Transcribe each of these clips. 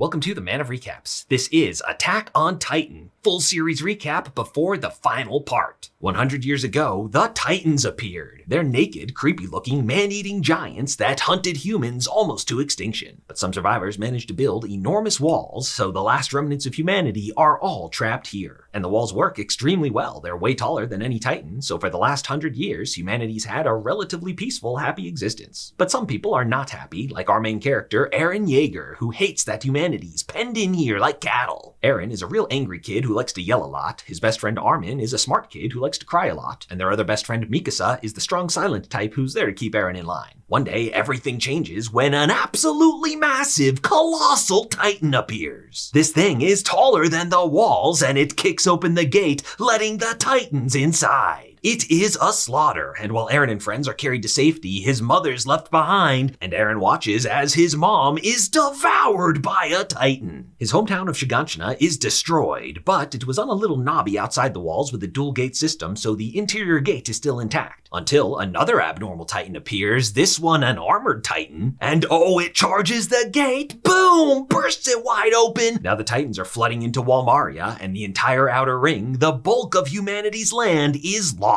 Welcome to the Man of Recaps. This is Attack on Titan, full series recap before the final part. 100 years ago, the Titans appeared. They're naked, creepy-looking, man-eating giants that hunted humans almost to extinction. But some survivors managed to build enormous walls, so the last remnants of humanity are all trapped here. And the walls work extremely well. They're way taller than any Titan, so for the last 100 years, humanity's had a relatively peaceful, happy existence. But some people are not happy, like our main character, Eren Yeager, who hates that humanity's penned in here like cattle. Eren is a real angry kid who likes to yell a lot. His best friend Armin is a smart kid who likes to cry a lot. And their other best friend Mikasa is the strong silent type who's there to keep Eren in line. One day, everything changes when an absolutely massive, colossal Titan appears. This thing is taller than the walls and it kicks open the gate, letting the Titans inside. It is a slaughter, and while Eren and friends are carried to safety, his mother's left behind, and Eren watches as his mom is devoured by a Titan. His hometown of Shiganshina is destroyed, but it was on a little knobby outside the walls with a dual gate system, so the interior gate is still intact. Until another abnormal Titan appears, this one an armored Titan, and oh, it charges the gate, boom, bursts it wide open. Now the Titans are flooding into Walmaria, and the entire outer ring, the bulk of humanity's land, is lost.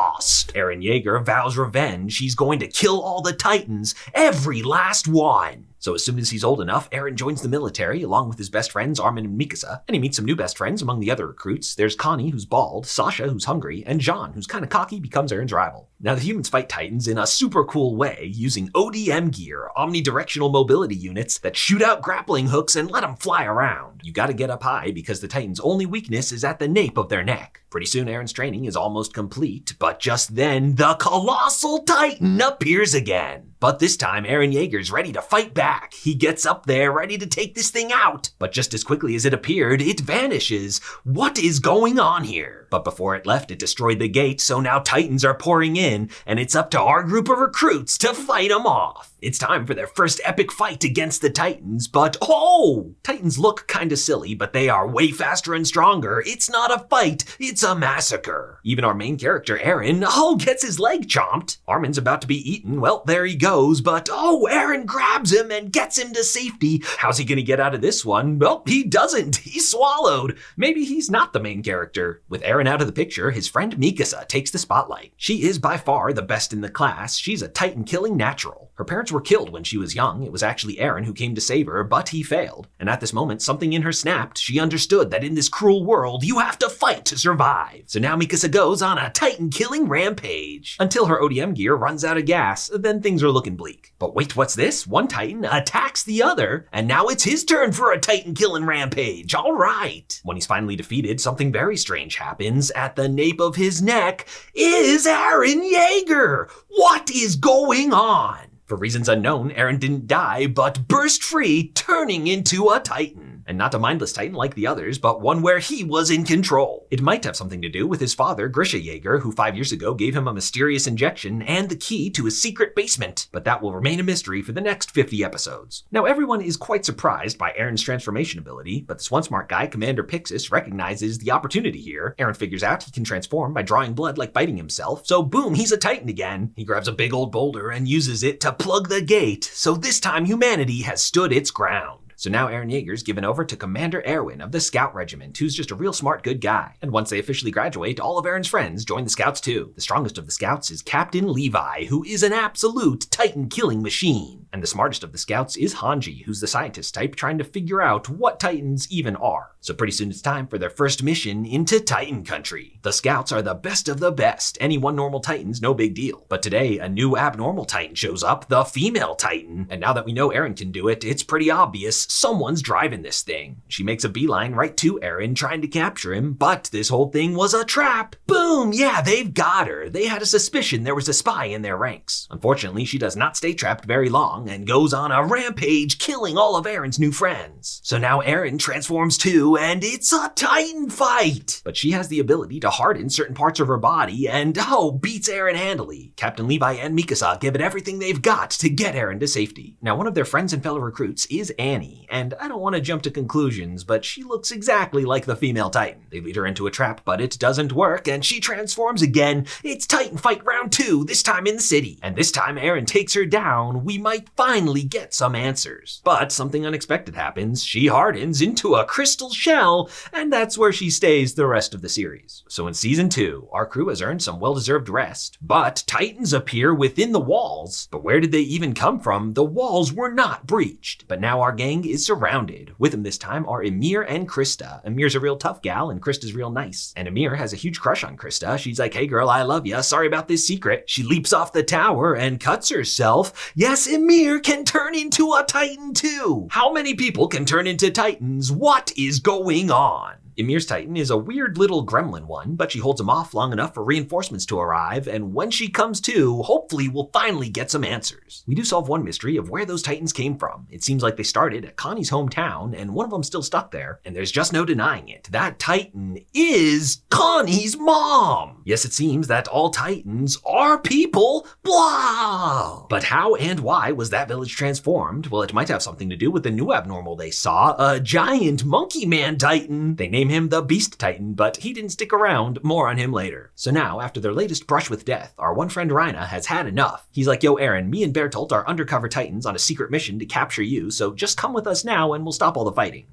Eren Yeager vows revenge. He's going to kill all the Titans, every last one. So as soon as he's old enough, Eren joins the military along with his best friends Armin and Mikasa, and he meets some new best friends among the other recruits. There's Connie, who's bald, Sasha, who's hungry, and Jean, who's kind of cocky, becomes Eren's rival. Now the humans fight Titans in a super cool way, using ODM gear, omnidirectional mobility units that shoot out grappling hooks and let them fly around. You gotta get up high because the Titans' only weakness is at the nape of their neck. Pretty soon Eren's training is almost complete, but just then the Colossal Titan appears again. But this time, Eren Yeager's ready to fight back. He gets up there, ready to take this thing out. But just as quickly as it appeared, it vanishes. What is going on here? But before it left, it destroyed the gate, so now Titans are pouring in, and it's up to our group of recruits to fight them off. It's time for their first epic fight against the Titans, but oh! Titans look kinda silly, but they are way faster and stronger. It's not a fight, it's a massacre. Even our main character, Eren, gets his leg chomped. Armin's about to be eaten, well, there he goes, but Eren grabs him and gets him to safety. How's he gonna get out of this one? Well, he doesn't. He's swallowed. Maybe he's not the main character. With Eren out of the picture, his friend Mikasa takes the spotlight. She is by far the best in the class. She's a Titan-killing natural. Her parents were killed when she was young. It was actually Eren who came to save her, but he failed. And at this moment, something in her snapped. She understood that in this cruel world, you have to fight to survive. So now Mikasa goes on a Titan-killing rampage. Until her ODM gear runs out of gas, then things are looking bleak. But wait, what's this? One Titan attacks the other, and now it's his turn for a Titan-killing rampage. All right. When he's finally defeated, something very strange happens. At the nape of his neck is Eren Yeager. What is going on? For reasons unknown, Eren didn't die, but burst free, turning into a Titan. And not a mindless Titan like the others, but one where he was in control. It might have something to do with his father, Grisha Yeager, who 5 years ago gave him a mysterious injection and the key to his secret basement. But that will remain a mystery for the next 50 episodes. Now everyone is quite surprised by Eren's transformation ability, but this one smart guy, Commander Pixis, recognizes the opportunity here. Eren figures out he can transform by drawing blood like biting himself, so boom, he's a Titan again. He grabs a big old boulder and uses it to plug the gate, so this time humanity has stood its ground. So now Eren Yeager's given over to Commander Erwin of the Scout Regiment, who's just a real smart good guy. And once they officially graduate, all of Eren's friends join the Scouts too. The strongest of the Scouts is Captain Levi, who is an absolute Titan-killing machine. And the smartest of the Scouts is Hanji, who's the scientist type trying to figure out what Titans even are. So pretty soon it's time for their first mission into Titan country. The Scouts are the best of the best. Any one normal Titan's no big deal. But today, a new abnormal Titan shows up, the female Titan. And now that we know Eren can do it, it's pretty obvious someone's driving this thing. She makes a beeline right to Eren, trying to capture him, but this whole thing was a trap. Boom! Yeah, they've got her. They had a suspicion there was a spy in their ranks. Unfortunately, she does not stay trapped very long and goes on a rampage, killing all of Eren's new friends. So now Eren transforms too, and it's a Titan fight! But she has the ability to harden certain parts of her body and, beats Eren handily. Captain Levi and Mikasa give it everything they've got to get Eren to safety. Now, one of their friends and fellow recruits is Annie, and I don't want to jump to conclusions, but she looks exactly like the female Titan. They lead her into a trap, but it doesn't work, and she transforms again. It's Titan fight round 2, this time in the city. And this time Eren takes her down. We might finally get some answers. But something unexpected happens. She hardens into a crystal shell, and that's where she stays the rest of the series. So in season 2, our crew has earned some well-deserved rest, but Titans appear within the walls. But where did they even come from? The walls were not breached. But now our gang is surrounded. With them this time are Ymir and Krista. Ymir's a real tough gal, and Krista's real nice. And Ymir has a huge crush on Krista. She's like, hey girl, I love ya. Sorry about this secret. She leaps off the tower and cuts herself. Yes, Ymir can turn into a Titan too. How many people can turn into Titans? What is going on? Ymir's Titan is a weird little gremlin one, but she holds him off long enough for reinforcements to arrive, and when she comes to, hopefully we'll finally get some answers. We do solve one mystery of where those Titans came from. It seems like they started at Connie's hometown, and one of them's still stuck there, and there's just no denying it. That Titan is Connie's mom! Yes, it seems that all Titans are people, blah! But how and why was that village transformed? Well, it might have something to do with the new abnormal they saw, a giant monkey man Titan. They named him the Beast Titan, but he didn't stick around. More on him later. So now, after their latest brush with death, our one friend Reiner has had enough. He's like, yo Eren, me and Berthodlt are undercover Titans on a secret mission to capture you, so just come with us now and we'll stop all the fighting.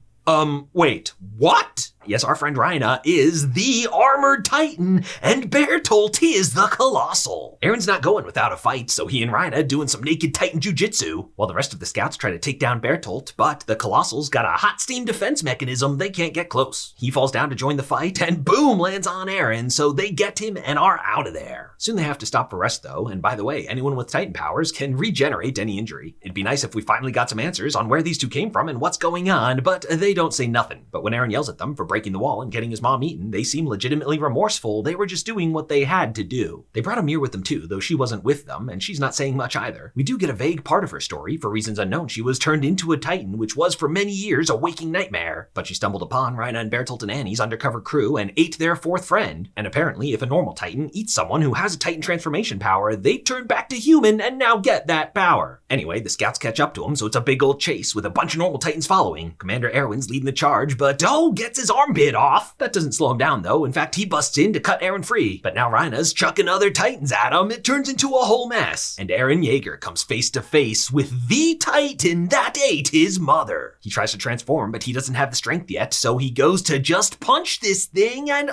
Wait, what? Yes, our friend Reiner is the armored Titan, and Berthodlt is the Colossal. Eren's not going without a fight, so he and Reiner doing some naked Titan jujitsu, while the rest of the scouts try to take down Berthodlt, but the Colossal's got a hot steam defense mechanism, they can't get close. He falls down to join the fight, and boom, lands on Eren, so they get him and are out of there. Soon they have to stop for rest though, and by the way, anyone with Titan powers can regenerate any injury. It'd be nice if we finally got some answers on where these two came from and what's going on, but they don't say nothing. But when Eren yells at them for breaking the wall and getting his mom eaten, they seem legitimately remorseful. They were just doing what they had to do. They brought Ymir with them too, though she wasn't with them, and she's not saying much either. We do get a vague part of her story. For reasons unknown, she was turned into a Titan, which was for many years a waking nightmare. But she stumbled upon Reiner and Berthodlt and Annie's undercover crew and ate their fourth friend. And apparently, if a normal Titan eats someone who has a Titan transformation power, they turn back to human and now get that power. Anyway, the scouts catch up to him, so it's a big old chase with a bunch of normal Titans following. Commander Erwin's leading the charge, but gets his arm bit off. That doesn't slow him down though. In fact, he busts in to cut Eren free. But now Reiner's chucking other Titans at him. It turns into a whole mess. And Eren Yeager comes face to face with the Titan that ate his mother. He tries to transform, but he doesn't have the strength yet, so he goes to just punch this thing and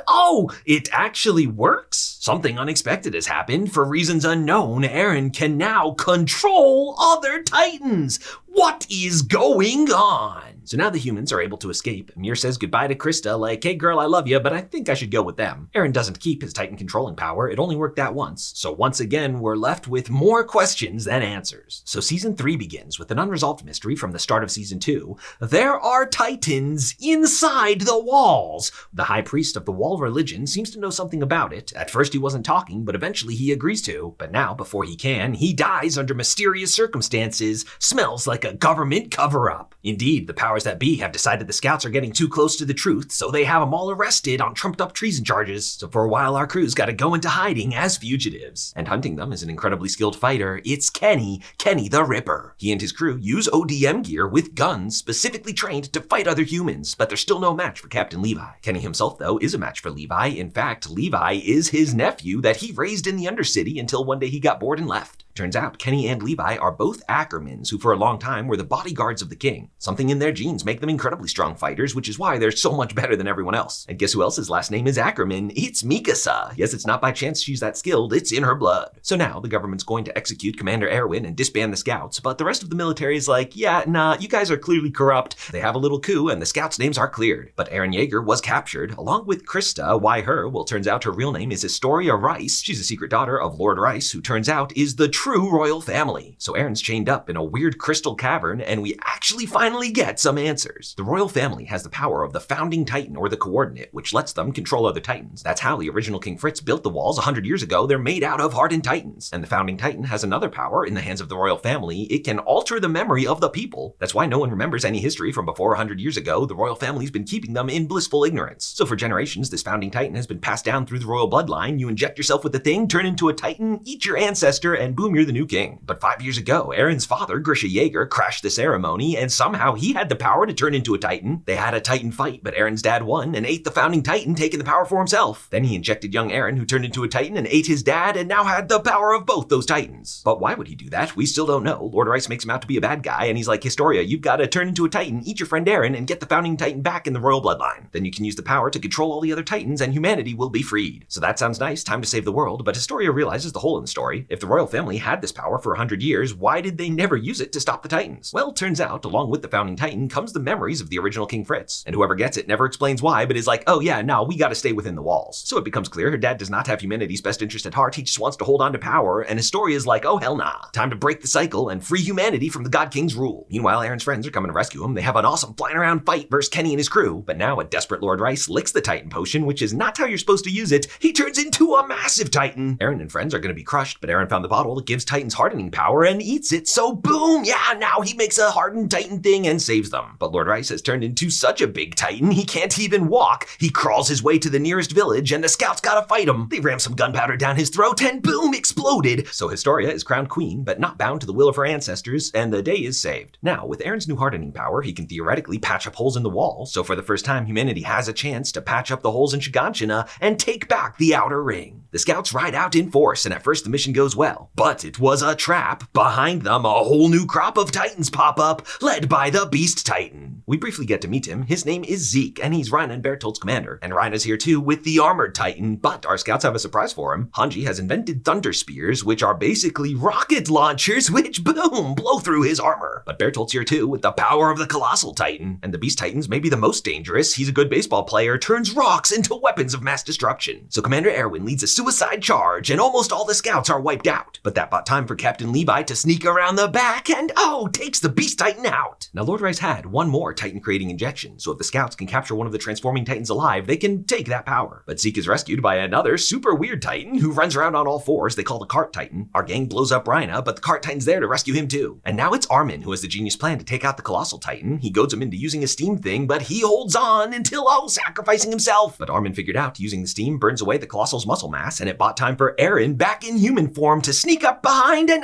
it actually works? Something unexpected has happened. For reasons unknown, Eren can now control other Titans. What is going on? So now the humans are able to escape. Ymir says goodbye to Krista like, hey girl, I love you, but I think I should go with them. Eren doesn't keep his Titan controlling power. It only worked that once. So once again, we're left with more questions than answers. So season 3 begins with an unresolved mystery from the start of season 2. There are Titans inside the walls. The high priest of the wall religion seems to know something about it. At first he wasn't talking, but eventually he agrees to. But now, before he can, he dies under mysterious circumstances. Smells like a government cover-up. Indeed, the powers that be have decided the scouts are getting too close to the truth, so they have them all arrested on trumped-up treason charges. So for a while, our crew's got to go into hiding as fugitives. And hunting them is an incredibly skilled fighter. It's Kenny the Ripper. He and his crew use ODM gear with guns specifically trained to fight other humans, but they're still no match for Captain Levi. Kenny himself, though, is a match for Levi. In fact, Levi is his nephew that he raised in the Undercity until one day he got bored and left. Turns out Kenny and Levi are both Ackermans, who for a long time were the bodyguards of the king. Something in their genes make them incredibly strong fighters, which is why they're so much better than everyone else. And guess who else's last name is Ackerman? It's Mikasa. Yes, it's not by chance she's that skilled, it's in her blood. So now the government's going to execute Commander Erwin and disband the scouts, but the rest of the military is like, yeah, nah, you guys are clearly corrupt. They have a little coup and the scouts' names are cleared. But Eren Yeager was captured, along with Krista. Why her? Well, turns out her real name is Historia Rice. She's a secret daughter of Lord Rice, who turns out is the true royal family. So Eren's chained up in a weird crystal cavern, and we actually finally get some answers. The royal family has the power of the founding Titan, or the coordinate, which lets them control other Titans. That's how the original King Fritz built the walls 100 years ago. They're made out of hardened Titans. And the founding Titan has another power in the hands of the royal family. It can alter the memory of the people. That's why no one remembers any history from before 100 years ago. The royal family's been keeping them in blissful ignorance. So for generations, this founding Titan has been passed down through the royal bloodline. You inject yourself with the thing, turn into a Titan, eat your ancestor, and boom, Ymir the new king. But 5 years ago, Eren's father, Grisha Yeager, crashed the ceremony, and somehow he had the power to turn into a Titan. They had a Titan fight, but Eren's dad won and ate the founding Titan, taking the power for himself. Then he injected young Eren, who turned into a Titan and ate his dad, and now had the power of both those Titans. But why would he do that? We still don't know. Lord Rice makes him out to be a bad guy, and he's like, Historia, you've got to turn into a Titan, eat your friend Eren, and get the founding Titan back in the royal bloodline. Then you can use the power to control all the other Titans, and humanity will be freed. So that sounds nice, time to save the world, but Historia realizes the hole in the story. If the royal family had this power for 100 years, why did they never use it to stop the Titans? Well, turns out, along with the founding Titan comes the memories of the original King Fritz, and whoever gets it never explains why, but is like, oh yeah, no, we gotta stay within the walls. So it becomes clear her dad does not have humanity's best interest at heart, he just wants to hold on to power, and Historia's like, oh hell nah, time to break the cycle and free humanity from the God King's rule. Meanwhile, Eren's friends are coming to rescue him. They have an awesome flying around fight versus Kenny and his crew, but now a desperate Lord Rice licks the Titan potion, which is not how you're supposed to use it. He turns into a massive Titan. Eren and friends are gonna be crushed, but Eren found the bottle that gives Titans hardening power and eats it, so boom, yeah, now he makes a hardened Titan thing and saves them. But Lord Rice has turned into such a big Titan, he can't even walk. He crawls his way to the nearest village, and the scouts gotta fight him. They ram some gunpowder down his throat, and boom, exploded. So Historia is crowned queen, but not bound to the will of her ancestors, and the day is saved. Now, with Eren's new hardening power, he can theoretically patch up holes in the wall, so for the first time, humanity has a chance to patch up the holes in Shiganshina and take back the Outer Ring. The scouts ride out in force, and at first the mission goes well, but it was a trap. Behind them, a whole new crop of Titans pop up, led by the Beast Titan. We briefly get to meet him. His name is Zeke, and he's Reiner and Bertholdt's commander. And Reiner's here too with the Armored Titan, but our scouts have a surprise for him. Hanji has invented Thunder Spears, which are basically rocket launchers, which boom, blow through his armor. But Bertholdt's here too with the power of the Colossal Titan. And the Beast Titan's maybe the most dangerous. He's a good baseball player, turns rocks into weapons of mass destruction. So Commander Erwin leads a suicide charge, and almost all the scouts are wiped out. But that bought time for Captain Levi to sneak around the back and takes the Beast Titan out. Now Lord Rice had one more Titan creating injection, so if the scouts can capture one of the transforming Titans alive, they can take that power. But Zeke is rescued by another super weird Titan who runs around on all fours. They call the Cart Titan. Our gang blows up Reiner, but the Cart Titan's there to rescue him too. And now it's Armin who has the genius plan to take out the Colossal Titan. He goads him into using a steam thing, but he holds on until sacrificing himself. But Armin figured out using the steam burns away the Colossal's muscle mass, and it bought time for Eren back in human form to sneak up behind and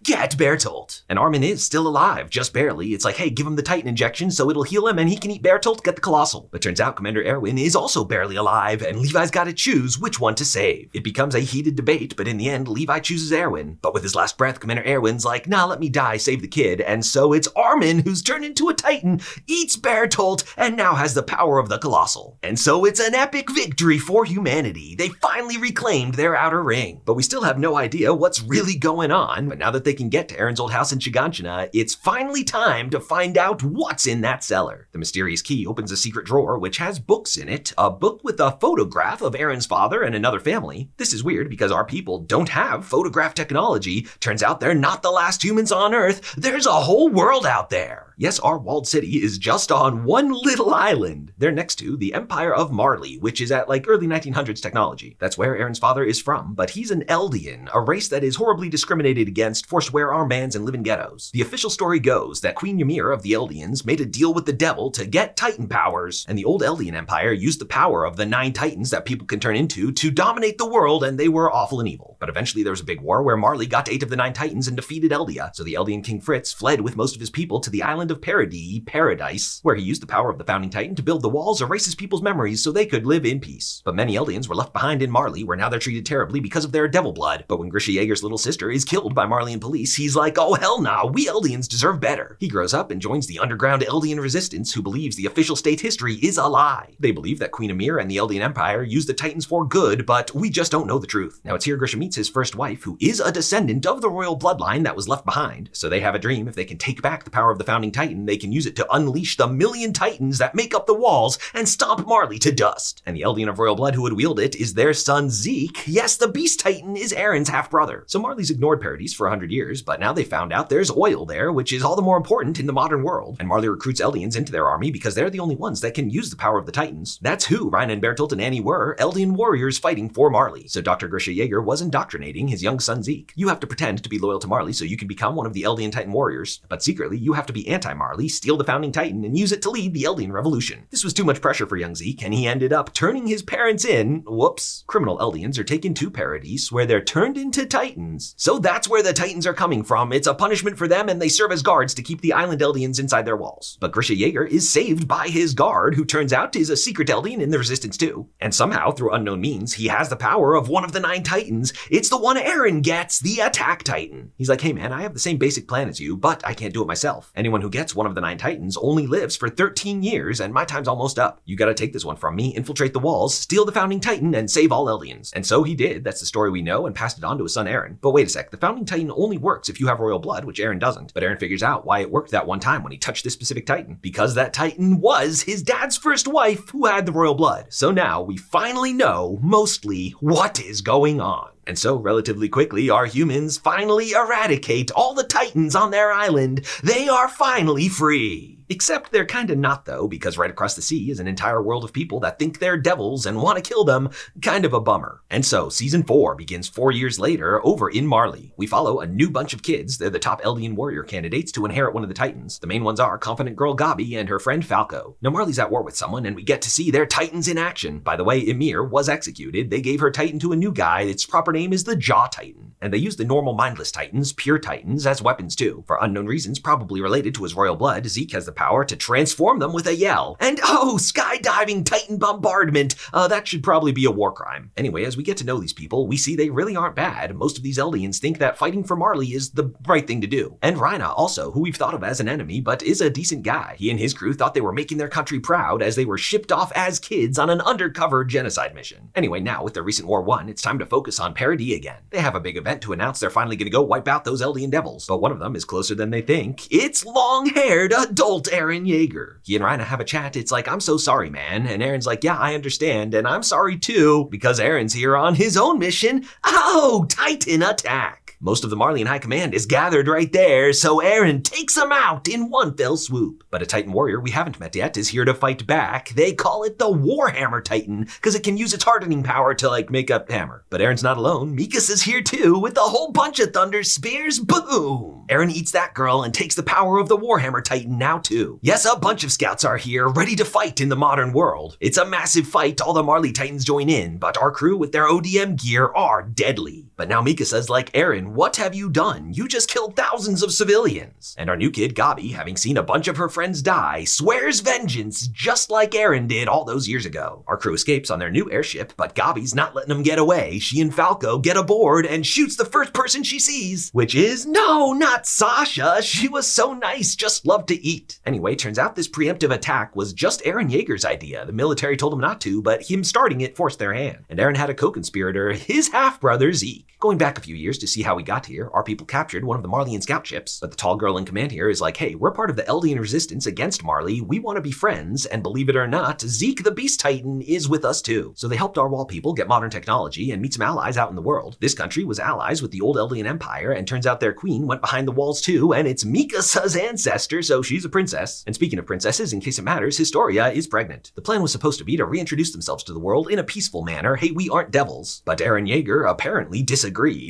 get Bertholdt. And Armin is still alive, just barely. It's like, hey, give him the Titan injection so it'll heal him and he can eat Bertholdt, get the Colossal. But turns out Commander Erwin is also barely alive, and Levi's got to choose which one to save. It becomes a heated debate, but in the end, Levi chooses Erwin. But with his last breath, Commander Erwin's like, nah, let me die, save the kid. And so it's Armin who's turned into a Titan, eats Bertholdt, and now has the power of the Colossal. And so it's an epic victory for humanity. They finally reclaimed their Outer Ring. But we still have no idea what's really going on. But now that they can get to Eren's old house in Shiganshina, it's finally time to find out what's in that cellar. The mysterious key opens a secret drawer which has books in it, a book with a photograph of Eren's father and another family. This is weird because our people don't have photograph technology. Turns out they're not the last humans on Earth. There's a whole world out there. Yes, our walled city is just on one little island. They're next to the Empire of Marley, which is at like early 1900s technology. That's where Eren's father is from, but he's an Eldian, a race that is horribly discriminated against, forced to wear armbands and live in ghettos. The official story goes that Queen Ymir of the Eldians made a deal with the devil to get Titan powers, and the old Eldian Empire used the power of the 9 Titans that people can turn into to dominate the world, and they were awful and evil. But eventually there was a big war where Marley got 8 of the 9 Titans and defeated Eldia, so the Eldian King Fritz fled with most of his people to the island of Paradise, where he used the power of the founding Titan to build the walls, erase his people's memories so they could live in peace. But many Eldians were left behind in Marley, where now they're treated terribly because of their devil blood. But when Grisha Yeager's little sister is killed by Marleyan police, he's like, oh hell nah, we Eldians deserve better. He grows up and joins the underground Eldian resistance, who believes the official state history is a lie. They believe that Queen Ymir and the Eldian Empire used the Titans for good, but we just don't know the truth. Now it's here Grisha meets his first wife, who is a descendant of the royal bloodline that was left behind. So they have a dream: if they can take back the power of the founding Titan, they can use it to unleash the 1,000,000 Titans that make up the walls and stomp Marley to dust. And the Eldian of royal blood who would wield it is their son Zeke. Yes, the Beast Titan is Eren's half-brother. So Marley's ignored Paradise for 100 years, but now they found out there's oil there, which is all the more important in the modern world. And Marley recruits Eldians into their army because they're the only ones that can use the power of the Titans. That's who Reiner and Bertholdt and Annie were, Eldian warriors fighting for Marley. So Dr. Grisha Yeager was indoctrinating his young son Zeke. You have to pretend to be loyal to Marley so you can become one of the Eldian Titan warriors, but secretly you have to be anti-Marley, steal the founding Titan, and use it to lead the Eldian revolution. This was too much pressure for young Zeke, and he ended up turning his parents in. Whoops. Criminal Eldians are taken to Paradise, where they're turned into Titans Titans. So that's where the Titans are coming from. It's a punishment for them, and they serve as guards to keep the island Eldians inside their walls. But Grisha Yeager is saved by his guard, who turns out is a secret Eldian in the Resistance too. And somehow, through unknown means, he has the power of one of the 9 Titans. It's the one Eren gets, the Attack Titan. He's like, hey man, I have the same basic plan as you, but I can't do it myself. Anyone who gets one of the 9 Titans only lives for 13 years, and my time's almost up. You gotta take this one from me, infiltrate the walls, steal the Founding Titan, and save all Eldians. And so he did. That's the story we know, and passed it on to his son Eren. But wait a sec, the Founding Titan only works if you have royal blood, which Eren doesn't. But Eren figures out why it worked that one time when he touched this specific Titan. Because that Titan was his dad's first wife who had the royal blood. So now we finally know, mostly, what is going on. And so, relatively quickly, our humans finally eradicate all the Titans on their island. They are finally free. Except they're kinda not though, because right across the sea is an entire world of people that think they're devils and want to kill them. Kind of a bummer. And so, season 4 begins 4 years later over in Marley. We follow a new bunch of kids. They're the top Eldian warrior candidates to inherit one of the Titans. The main ones are confident girl Gabi and her friend Falco. Now Marley's at war with someone, and we get to see their Titans in action. By the way, Ymir was executed. They gave her Titan to a new guy. Its proper name is the Jaw Titan. And they use the normal mindless Titans, pure Titans, as weapons too. For unknown reasons, probably related to his royal blood, Zeke has the power to transform them with a yell. And oh, skydiving Titan bombardment! That should probably be a war crime. Anyway, as we get to know these people, we see they really aren't bad. Most of these Eldians think that fighting for Marley is the right thing to do. And Reiner also, who we've thought of as an enemy, but is a decent guy. He and his crew thought they were making their country proud as they were shipped off as kids on an undercover genocide mission. Anyway, now with their recent war won, it's time to focus on Paradis again. They have a big event to announce they're finally gonna go wipe out those Eldian devils. But one of them is closer than they think. It's long-haired adult Eren Yeager. He and Reiner have a chat. It's like, I'm so sorry, man. And Eren's like, yeah, I understand. And I'm sorry too, because Eren's here on his own mission. Oh, Titan attack. Most of the Marleyan High Command is gathered right there, so Eren takes them out in one fell swoop. But a Titan warrior we haven't met yet is here to fight back. They call it the Warhammer Titan, because it can use its hardening power to, make a hammer. But Eren's not alone. Mikasa's here too, with a whole bunch of thunder spears. Boom! Eren eats that girl and takes the power of the Warhammer Titan now too. Yes, a bunch of scouts are here, ready to fight in the modern world. It's a massive fight, all the Marley Titans join in, but our crew with their ODM gear are deadly. But now Mikasa's like, Eren, what have you done? You just killed thousands of civilians. And our new kid, Gabi, having seen a bunch of her friends die, swears vengeance just like Eren did all those years ago. Our crew escapes on their new airship, but Gabi's not letting them get away. She and Falco get aboard and shoots the first person she sees, which is, no, not Sasha. She was so nice, just loved to eat. Anyway, turns out this preemptive attack was just Eren Yeager's idea. The military told him not to, but him starting it forced their hand. And Eren had a co-conspirator, his half-brother Zeke. Going back a few years to see how we got here, our people captured one of the Marleyan scout ships, but the tall girl in command here is like, hey, we're part of the Eldian resistance against Marley, we want to be friends, and believe it or not, Zeke the Beast Titan is with us too. So they helped our wall people get modern technology and meet some allies out in the world. This country was allies with the old Eldian Empire, and turns out their queen went behind the walls too, and it's Mikasa's ancestor, so she's a princess. And speaking of princesses, in case it matters, Historia is pregnant. The plan was supposed to be to reintroduce themselves to the world in a peaceful manner, hey, we aren't devils. But Eren Yeager apparently disagreed.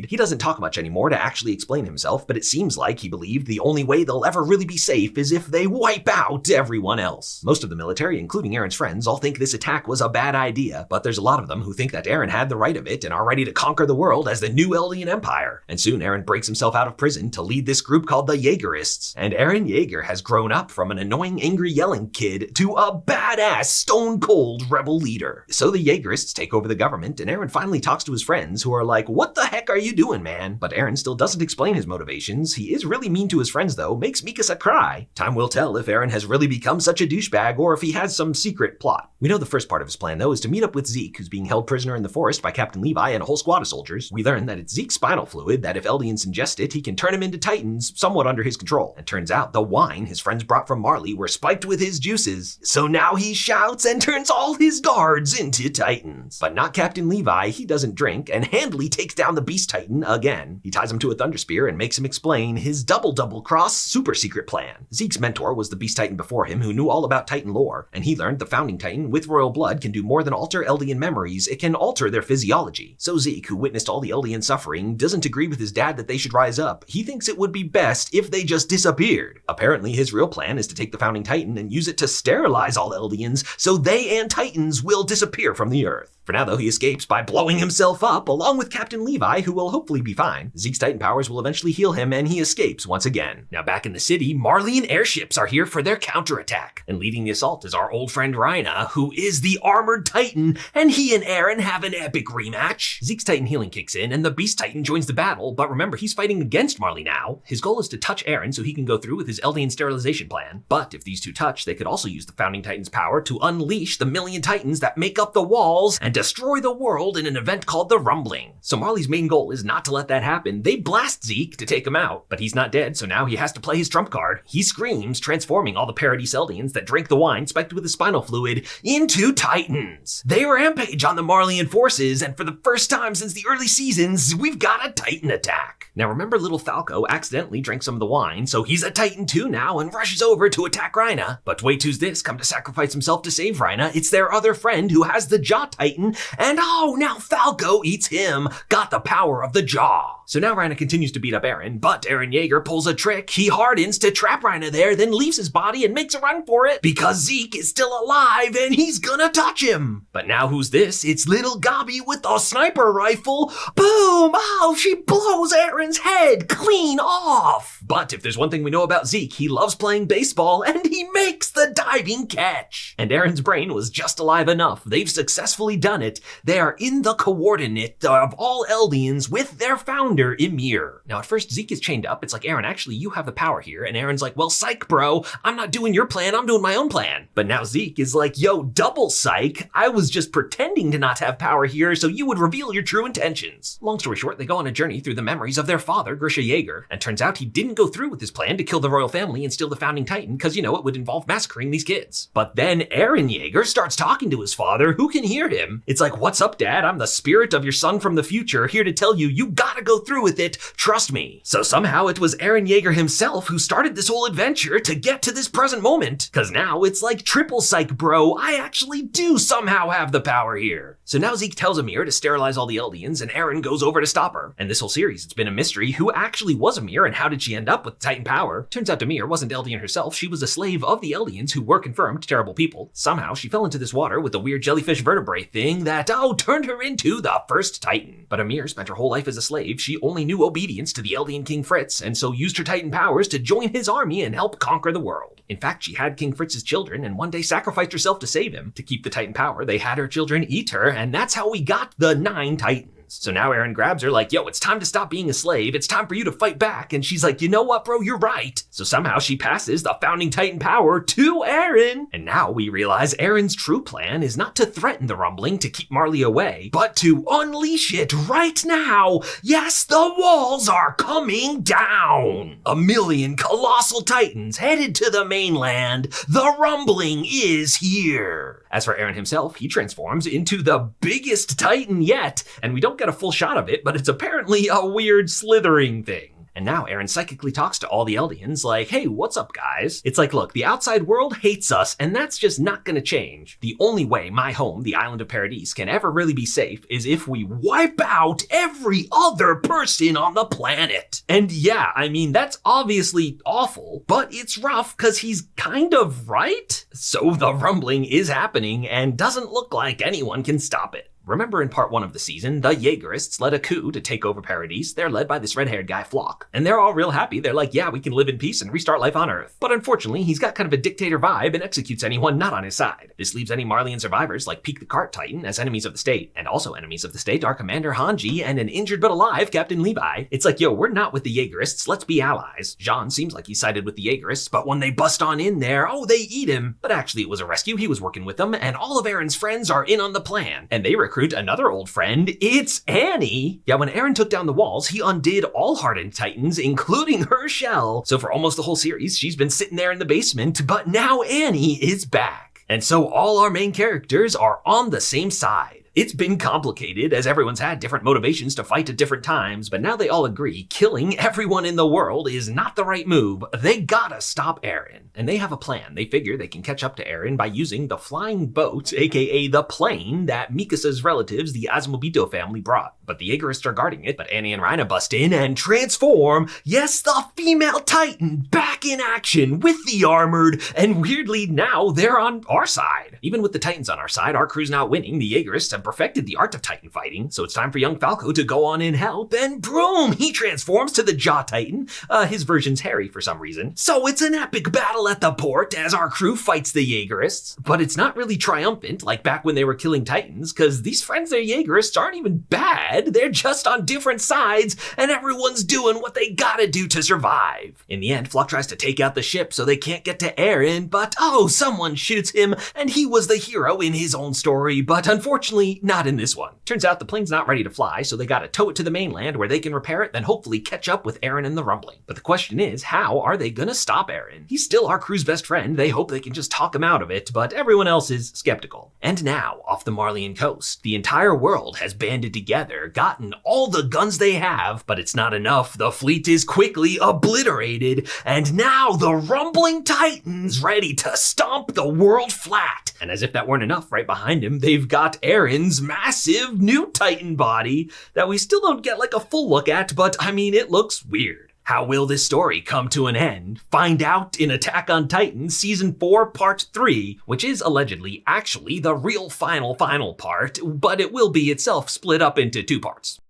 He doesn't talk much anymore to actually explain himself, but it seems like he believed the only way they'll ever really be safe is if they wipe out everyone else. Most of the military, including Eren's friends, all think this attack was a bad idea, but there's a lot of them who think that Eren had the right of it and are ready to conquer the world as the new Eldian Empire. And soon Eren breaks himself out of prison to lead this group called the Yeagerists. And Eren Yeager has grown up from an annoying, angry, yelling kid to a badass, stone-cold rebel leader. So the Yeagerists take over the government, and Eren finally talks to his friends who are like, what the heck are you doing, man? But Eren still doesn't explain his motivations. He is really mean to his friends though, makes Mikasa cry. Time will tell if Eren has really become such a douchebag or if he has some secret plot. We know the first part of his plan though is to meet up with Zeke, who's being held prisoner in the forest by Captain Levi and a whole squad of soldiers. We learn that it's Zeke's spinal fluid, that if Eldians ingest it, he can turn him into Titans, somewhat under his control. And turns out the wine his friends brought from Marley were spiked with his juices. So now he shouts and turns all his guards into Titans. But not Captain Levi, he doesn't drink, and handily takes down the Beast Titan again. He ties him to a thunder spear and makes him explain his double cross super secret plan. Zeke's mentor was the Beast Titan before him who knew all about Titan lore, and he learned the Founding Titan with royal blood can do more than alter Eldian memories, it can alter their physiology. So Zeke, who witnessed all the Eldian suffering, doesn't agree with his dad that they should rise up. He thinks it would be best if they just disappeared. Apparently his real plan is to take the Founding Titan and use it to sterilize all Eldians so they and Titans will disappear from the earth. For now though, he escapes by blowing himself up along with Captain Levi Levi, who will hopefully be fine. Zeke's Titan powers will eventually heal him, and he escapes once again. Now back in the city, Marleyan airships are here for their counterattack. And leading the assault is our old friend Reiner, who is the armored Titan, and he and Eren have an epic rematch. Zeke's Titan healing kicks in, and the Beast Titan joins the battle, but remember, he's fighting against Marley now. His goal is to touch Eren so he can go through with his Eldian sterilization plan. But if these two touch, they could also use the Founding Titan's power to unleash the million Titans that make up the walls and destroy the world in an event called the Rumbling. So Marley's main goal is not to let that happen. They blast Zeke to take him out, but he's not dead, so now he has to play his trump card. He screams, transforming all the Paradise Eldians that drink the wine spiked with the spinal fluid into Titans. They rampage on the Marleyan forces, and for the first time since the early seasons, we've got a Titan attack. Now remember, little Falco accidentally drank some of the wine, so he's a Titan too now and rushes over to attack Reiner. But wait, who's this? Come to sacrifice himself to save Reiner. It's their other friend who has the Jaw Titan, and oh, now Falco eats him. Got the power of the Jaw. So now Reiner continues to beat up Eren, but Eren Yeager pulls a trick. He hardens to trap Reiner there, then leaves his body and makes a run for it because Zeke is still alive and he's gonna touch him. But now who's this? It's little Gabi with a sniper rifle. Boom! Oh, she blows Eren's head clean off. But if there's one thing we know about Zeke, he loves playing baseball and he makes the diving catch. And Eren's brain was just alive enough. They've successfully done it. They are in the coordinate of all Eldians with their founder, Ymir. Now at first Zeke is chained up. It's like, Eren, actually you have the power here. And Eren's like, well, psych bro, I'm not doing your plan, I'm doing my own plan. But now Zeke is like, yo, double psych. I was just pretending to not have power here so you would reveal your true intentions. Long story short, they go on a journey through the memories of their father, Grisha Yeager, and turns out he didn't go through with his plan to kill the royal family and steal the Founding Titan because, you know, it would involve massacring these kids. But then Eren Yeager starts talking to his father, who can hear him. It's like, what's up, Dad? I'm the spirit of your son from the future, here to tell you, you gotta go through with it, trust me. So somehow it was Eren Yeager himself who started this whole adventure to get to this present moment, because now it's like triple psych bro, I actually do somehow have the power here. So now Zeke tells Ymir to sterilize all the Eldians, and Eren goes over to stop her. And this whole series, it's been a mystery who actually was Ymir and how did she end up with Titan power. Turns out Ymir wasn't Eldian herself, she was a slave of the Eldians who were confirmed terrible people. Somehow she fell into this water with a weird jellyfish vertebrae thing that, turned her into the first Titan. But Ymir spent her whole life as a slave. She only knew obedience to the Eldian King Fritz, and so used her Titan powers to join his army and help conquer the world. In fact, she had King Fritz's children and one day sacrificed herself to save him. To keep the Titan power, they had her children eat her, and that's how we got the 9 Titans. So now Eren grabs her like, yo, it's time to stop being a slave. It's time for you to fight back. And she's like, you know what, bro? You're right. So somehow she passes the Founding Titan power to Eren. And now we realize Eren's true plan is not to threaten the Rumbling to keep Marley away, but to unleash it right now. Yes, the walls are coming down. 1 million colossal Titans headed to the mainland. The Rumbling is here. As for Eren himself, he transforms into the biggest Titan yet, and we don't get a full shot of it, but it's apparently a weird slithering thing. And now Eren psychically talks to all the Eldians like, hey, what's up, guys? It's like, look, the outside world hates us, and that's just not gonna change. The only way my home, the island of Paradise, can ever really be safe is if we wipe out every other person on the planet. And yeah, I mean, that's obviously awful, but it's rough because he's kind of right. So the Rumbling is happening and doesn't look like anyone can stop it. Remember in part 1 of the season, the Yeagerists led a coup to take over Paradise. They're led by this red-haired guy, Flock. And they're all real happy. They're like, yeah, we can live in peace and restart life on Earth. But unfortunately, he's got kind of a dictator vibe and executes anyone not on his side. This leaves any Marleyan survivors like Peak the Cart Titan as enemies of the state. And also enemies of the state are Commander Hanji and an injured but alive Captain Levi. It's like, yo, we're not with the Yeagerists, let's be allies. Jean seems like he sided with the Yeagerists, but when they bust on in there, they eat him. But actually it was a rescue, he was working with them, and all of Eren's friends are in on the plan. And they recruit another old friend, it's Annie. Yeah, when Eren took down the walls, he undid all hardened Titans, including her shell. So for almost the whole series, she's been sitting there in the basement, but now Annie is back. And so all our main characters are on the same side. It's been complicated as everyone's had different motivations to fight at different times, but now they all agree killing everyone in the world is not the right move. They gotta stop Eren. And they have a plan. They figure they can catch up to Eren by using the flying boat, aka the plane, that Mikasa's relatives, the Azumabito family, brought. but the Yeagerists are guarding it. But Annie and Reiner bust in and transform, yes, the female Titan back in action with the armored, and weirdly now they're on our side. Even with the Titans on our side, our crew's not winning. The Yeagerists have perfected the art of Titan fighting, so it's time for young Falco to go on in help, and boom, he transforms to the Jaw Titan. His version's hairy for some reason. So it's an epic battle at the port as our crew fights the Yeagerists, but it's not really triumphant like back when they were killing Titans, because these friends they're Yeagerists aren't even bad, they're just on different sides, and everyone's doing what they gotta do to survive. In the end, Flock tries to take out the ship so they can't get to Eren, but someone shoots him, and he was the hero in his own story, but unfortunately not in this one. Turns out the plane's not ready to fly, so they gotta tow it to the mainland where they can repair it, then hopefully catch up with Eren and the rumbling. But the question is, how are they gonna stop Eren? He's still our crew's best friend, they hope they can just talk him out of it, but everyone else is skeptical. And now, off the Marleyan coast, the entire world has banded together, gotten all the guns they have, but it's not enough. The fleet is quickly obliterated, and now the rumbling Titan's ready to stomp the world flat. And as if that weren't enough, right behind him, they've got Eren's massive new Titan body that we still don't get like a full look at, but I mean, it looks weird. How will this story come to an end? Find out in Attack on Titan Season 4 Part 3, which is allegedly actually the real final part, but it will be itself split up into 2 parts.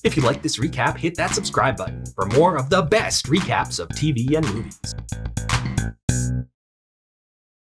If you like this recap, hit that subscribe button for more of the best recaps of TV and movies.